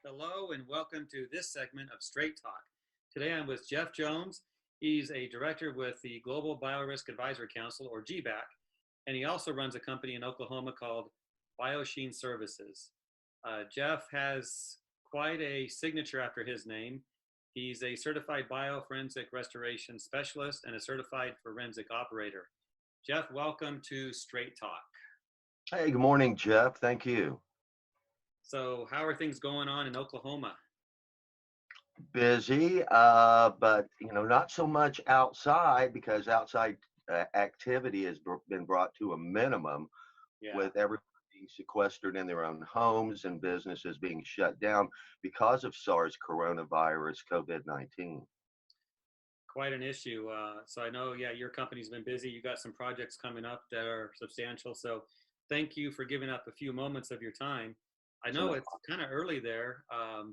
Hello and welcome to this segment of Straight Talk. Today I'm with Jeff Jones. He's a director with the Global Biorisk Advisory Council, or GBAC, and he also runs a company in Oklahoma called Bioshin Services. Jeff has quite a signature after his name. He's a certified bioforensic restoration specialist and a certified forensic operator. Jeff, welcome to Straight Talk. Hey, good morning, Jeff. Thank you. So, how are things going on in Oklahoma? Busy, but not so much outside because outside activity has been brought to a minimum Yeah, with everyone being sequestered in their own homes and businesses being shut down because of SARS coronavirus COVID-19. quite an issue. So I know, yeah, your company's been busy. You got some projects coming up that are substantial. So thank you for giving up a few moments of your time. I know So it's kind of early there. I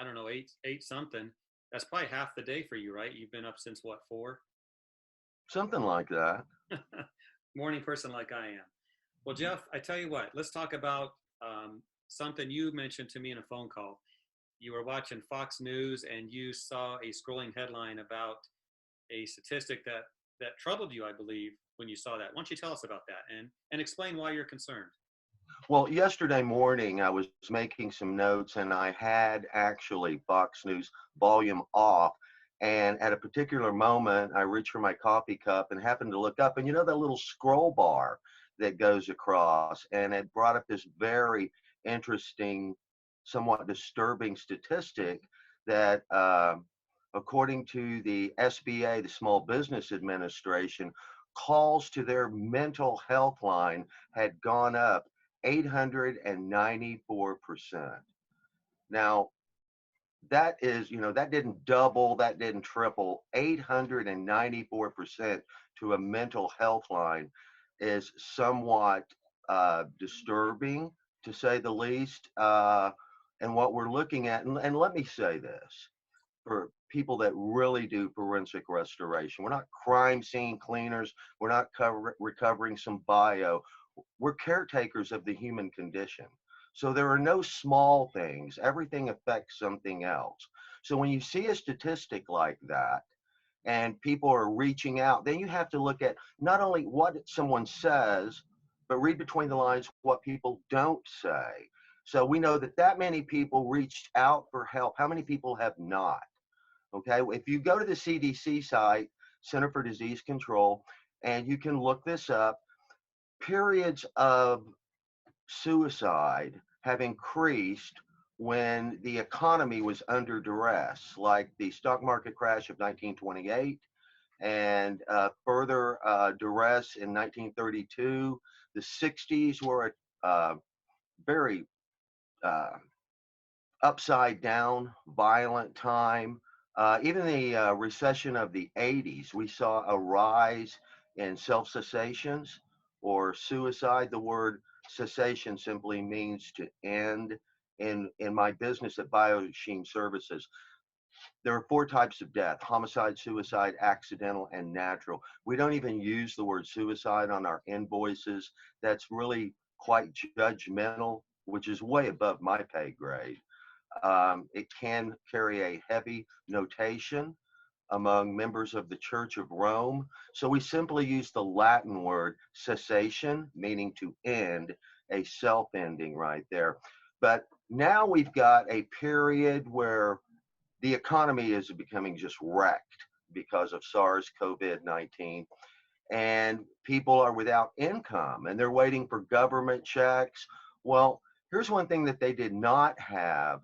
don't know, eight something. That's probably half the day for you, right? You've been up since what, 4? something like that. Morning person like I am. Well, Jeff, I tell you what, let's talk about something you mentioned to me in a phone call. You were watching Fox News and you saw a scrolling headline about a statistic that troubled you, I believe, when you saw that. Why don't you tell us about that and explain why you're concerned? Well, yesterday morning I was making some notes and I had actually Fox News volume off. And at a particular moment, I reached for my coffee cup and happened to look up. And that little scroll bar that goes across, and it brought up this very interesting, somewhat disturbing statistic that, according to the SBA, the Small Business Administration, calls to their mental health line had gone up 894%. Now, that is, that didn't double, that didn't triple. 894% to a mental health line is somewhat disturbing, to say the least. And what we're looking at, and let me say this for people that really do forensic restoration, we're not crime scene cleaners, we're not recovering some bio, we're caretakers of the human condition. So there are no small things. Everything affects something else. So when you see a statistic like that and people are reaching out, then you have to look at not only what someone says, but read between the lines what people don't say. So we know that many people reached out for help. How many people have not? Okay, if you go to the CDC site, Center for Disease Control, and you can look this up, periods of suicide have increased when the economy was under duress, like the stock market crash of 1928 and further duress in 1932. The 60s were a very uh, upside down, violent time. Even the recession of the 80s, we saw a rise in self cessations or suicide. The word cessation simply means to end. In my business at Bioshin Services, there are 4 types of death: homicide, suicide, accidental, and natural. We don't even use the word suicide on our invoices. That's really quite judgmental, which is way above my pay grade. It can carry a heavy notation among members of the Church of Rome. So we simply use the Latin word cessation, meaning to end, a self ending right there. But now we've got a period where the economy is becoming just wrecked because of SARS CoV-19, and people are without income and they're waiting for government checks. Well, here's one thing that they did not have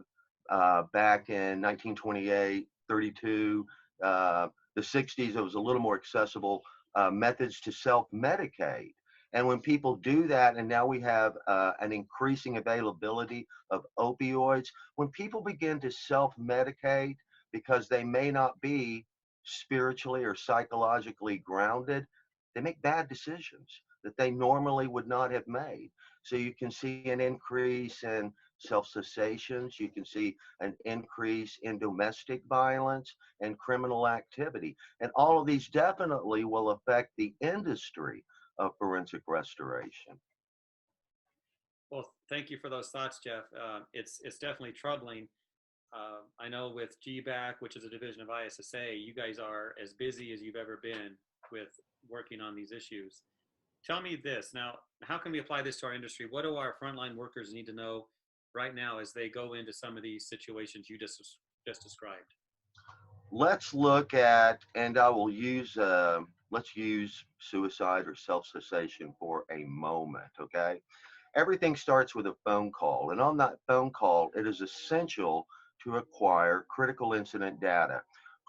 back in 1928, 32, the 60s. It was a little more accessible methods to self-medicate. And when people do that, and now we have an increasing availability of opioids, when people begin to self-medicate because they may not be spiritually or psychologically grounded, they make bad decisions that they normally would not have made. So you can see an increase in self-cessations, you can see an increase in domestic violence and criminal activity. And all of these definitely will affect the industry of forensic restoration. Well, thank you for those thoughts, Jeff. It's definitely troubling. I know with GBAC, which is a division of ISSA, you guys are as busy as you've ever been with working on these issues. Tell me this now, how can we apply this to our industry? What do our frontline workers need to know right now as they go into some of these situations you just described? Let's look at, and I will use, let's use suicide or self-cessation for a moment, okay? Everything starts with a phone call, and on that phone call, it is essential to acquire critical incident data.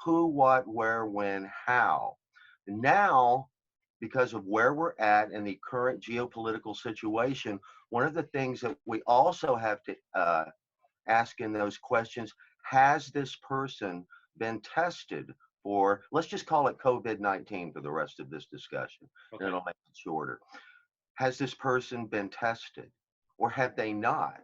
Who, what, where, when, how. Now, because of where we're at in the current geopolitical situation, one of the things that we also have to ask in those questions, has this person been tested for, let's just call it COVID-19 for the rest of this discussion, and Okay. it'll make it shorter. Has this person been tested or have they not?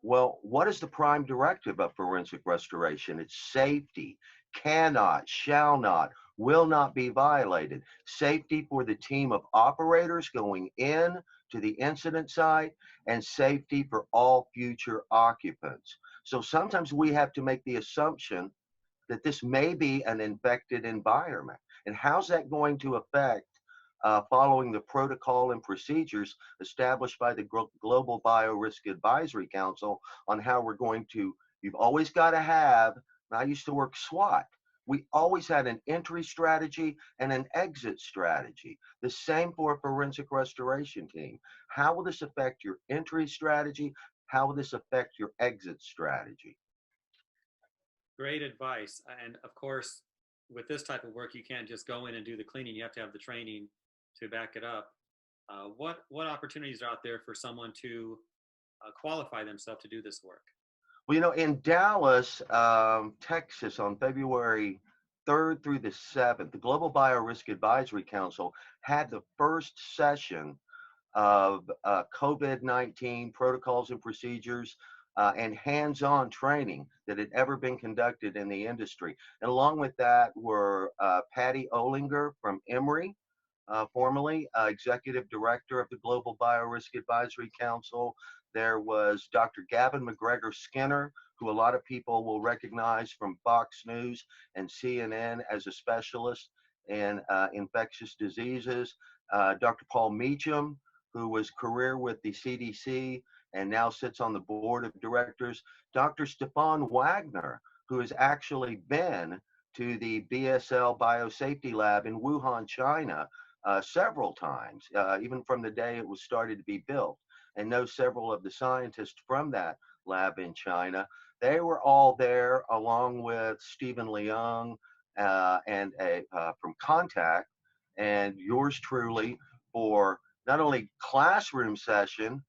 Well, what is the prime directive of forensic restoration? It's safety, cannot, shall not, will not be violated. Safety for the team of operators going in to the incident site and safety for all future occupants. So sometimes we have to make the assumption that this may be an infected environment. And how's that going to affect following the protocol and procedures established by the Global Biorisk Advisory Council on how we're going to, you've always got to have, and I used to work SWAT, we always had an entry strategy and an exit strategy. The same for a forensic restoration team. How will this affect your entry strategy? How will this affect your exit strategy? Great advice. And of course, with this type of work, you can't just go in and do the cleaning. You have to have the training to back it up. What opportunities are out there for someone to qualify themselves to do this work? Well, in Dallas, Texas, on February 3rd through the 7th, the Global Biorisk Advisory Council had the first session of COVID-19 protocols and procedures and hands-on training that had ever been conducted in the industry. And along with that were Patty Olinger from Emory, formerly executive director of the Global Biorisk Advisory Council. There was Dr. Gavin McGregor Skinner, who a lot of people will recognize from Fox News and CNN as a specialist in infectious diseases. Dr. Paul Meacham, who was career with the CDC and now sits on the board of directors. Dr. Stefan Wagner, who has actually been to the BSL Biosafety Lab in Wuhan, China, several times, even from the day it was started to be built, and know several of the scientists from that lab in China. They were all there along with Stephen Leung and from Contact and yours truly for not only classroom session,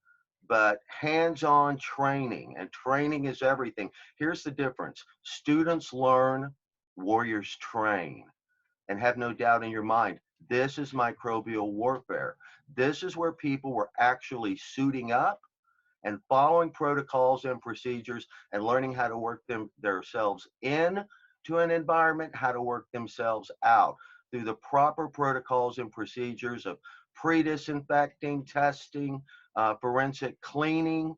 but hands-on training. And training is everything. Here's the difference. Students learn, warriors train. And have no doubt in your mind, this is microbial warfare. This is where people were actually suiting up and following protocols and procedures and learning how to work themselves in to an environment, how to work themselves out through the proper protocols and procedures of pre-disinfecting, testing, forensic cleaning,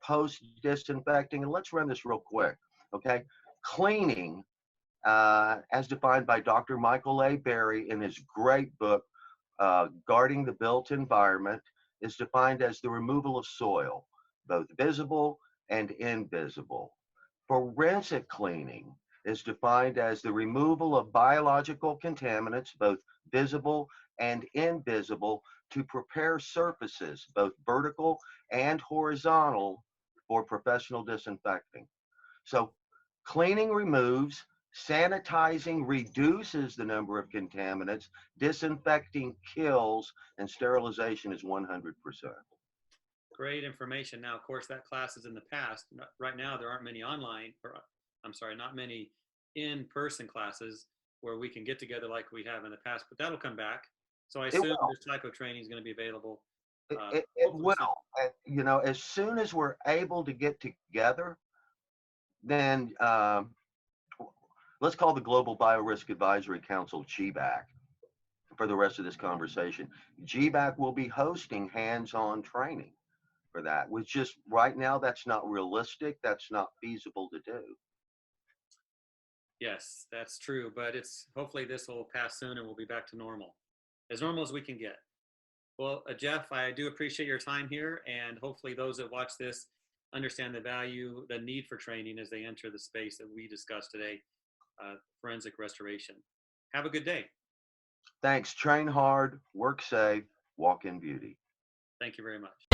post-disinfecting. And let's run this real quick, okay? Cleaning, as defined by Dr. Michael A. Berry in his great book, Guarding the Built Environment, is defined as the removal of soil, both visible and invisible. Forensic cleaning is defined as the removal of biological contaminants, both visible and invisible, to prepare surfaces, both vertical and horizontal, for professional disinfecting. So cleaning removes, sanitizing reduces the number of contaminants, disinfecting kills, and sterilization is 100%. Great information. Now, of course, that class is in the past. Right now, there aren't many online, or I'm sorry, not many in-person classes where we can get together like we have in the past, but that'll come back. So I It assume will. this type of training is going to be available It hopefully will. soon. As soon as we're able to get together, then let's call the Global Biorisk Advisory Council GBAC for the rest of this conversation. GBAC will be hosting hands-on training for that. Which just right now, that's not realistic. That's not feasible to do. Yes, that's true. But it's hopefully this will pass soon and we'll be back to normal as we can get. Well, Jeff, I do appreciate your time here, and hopefully those that watch this understand the need for training as they enter the space that we discussed today, forensic restoration. Have a good day. Thanks. Train hard, work safe, walk in beauty. Thank you very much.